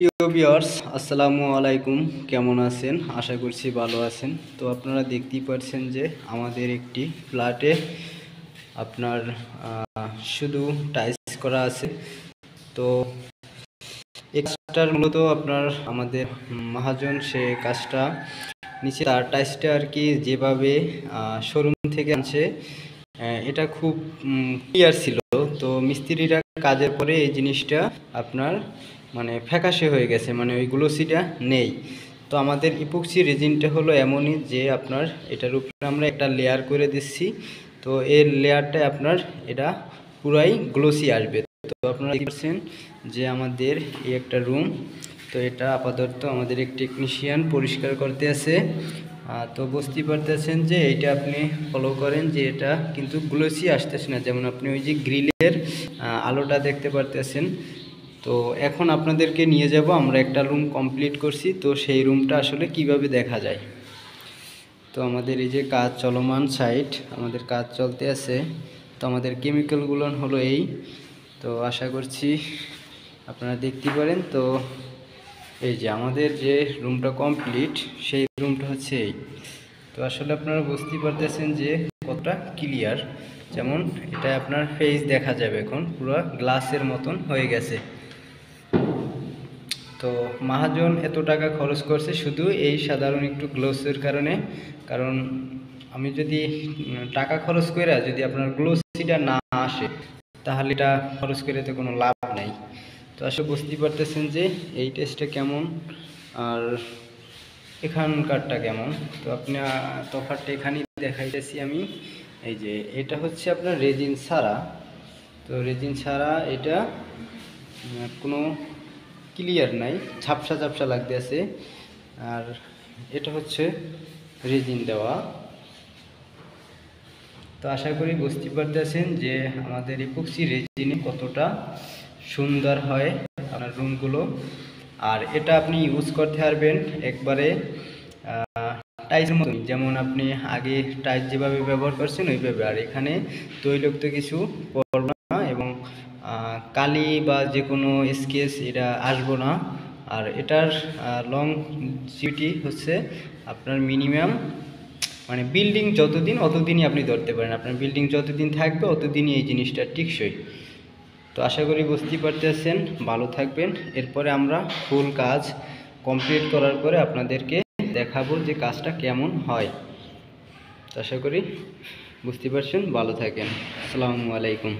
প্রিয় ভিউয়ার্স, আসসালামু আলাইকুম। কেমন আছেন? আশা করছি ভালো আছেন। তো আপনারা দেখতেই পাচ্ছেন যে আমাদের একটি ফ্ল্যাটে আপনার শুধু টাইলস করা আছে। তো এই কাজটার মূলত আপনার আমাদের মহাজন সে কাজটা নিচে তার টাইলসটা আর কি যেভাবে শোরুম থেকে আনছে এটা খুব ক্লিয়ার ছিল। তো মিস্ত্রিরা কাজের পরে এই জিনিসটা আপনার মানে ফ্যাকাশে হয়ে গেছে, মানে ওই গ্লোসিটা নেই। তো আমাদের ইপক্সি রেজিনটা হলো এমনই যে আপনার এটার উপরে আমরা একটা লেয়ার করে দিচ্ছি। তো এর লেয়ারটা আপনার এটা পুরাই গ্লোসি আসবে। তো আপনারা দেখতে পাচ্ছেন যে আমাদের এই একটা রুম। তো এটা আপাতত আমাদের এক টেকনিশিয়ান পরিষ্কার করতে আছে। তো বুঝতেই পারতেছেন যে এইটা আপনি ফলো করেন যে এটা কিন্তু গ্লোসি আসতেছে না, যেমন আপনি ওই যে গ্রিলের আলোটা দেখতে পারতেছেন। তো এখন আপনাদেরকে নিয়ে যাব, আমরা একটা রুম কমপ্লিট করছি, তো সেই রুমটা আসলে কিভাবে দেখা যায়। তো আমাদের এই যে কাজ চলমান সাইট, আমাদের কাজ চলতে আছে। তো আমাদের কেমিক্যালগুলো হলো এই। তো আশা করছি আপনারা দেখতে পারেন। তো এই যে আমাদের যে রুমটা কমপ্লিট, সেই রুমটা হচ্ছে এই। তো আসলে আপনারা বুঝতেই পারতেছেন যে কতটা ক্লিয়ার, যেমন এটা আপনার ফেস দেখা যাবে, এখন পুরো গ্লাসের মতন হয়ে গেছে। তো মহাজন এত টাকা খরচ করছে শুধু এই সাধারণ একটু গ্লোসের কারণে। কারণ আমি যদি টাকা খরচ করে যদি আপনার গ্লোসিটা না আসে, তাহলে এটা খরচ করে তো কোনো লাভ নাই। তো আসলে বুঝতেই পারতেছেন যে এই টেস্টটা কেমন আর এখানকারটা কেমন। তো আপনি তফাৎটা এখানেই দেখাইতেছি আমি। এই যে এটা হচ্ছে আপনার রেজিন ছাড়া। তো রেজিন ছাড়া এটা কোনো ক্লিয়ার নাই, ঝাপসা ঝাপসা লাগতে আছে। আর এটা হচ্ছে রেজিন দেওয়া। তো আশা করি বুঝতে পারতেছেন যে আমাদের ইপক্সি রেজিনে কতটা সুন্দর হয় আপনার রুমগুলো। আর এটা আপনি ইউজ করতে পারবেন একবারে টাইলসের মতো, যেমন আপনি আগে টাইলস যেভাবে ব্যবহার করছেন ওইভাবে। আর এখানে তৈলাক্ত কিছু পড়বে না এবং কালি বা যে কোনো স্কেচ এটা আসবো না। আর এটার লং জিটি হচ্ছে আপনার মিনিমাম, মানে বিল্ডিং যতদিন অতদিনই আপনি ধরতে পারেন, আপনার বিল্ডিং যতদিন থাকবে অতদিনই এই জিনিসটা টিকসই। তো আশা করি বুঝতেই পারতেছেন, ভালো থাকবেন। এরপরে আমরা ফুল কাজ কমপ্লিট করার পরে আপনাদেরকে দেখাবো যে কাজটা কেমন হয়। তো আশা করি বুঝতে পারছেন, ভালো থাকেন। আসসালামু আলাইকুম।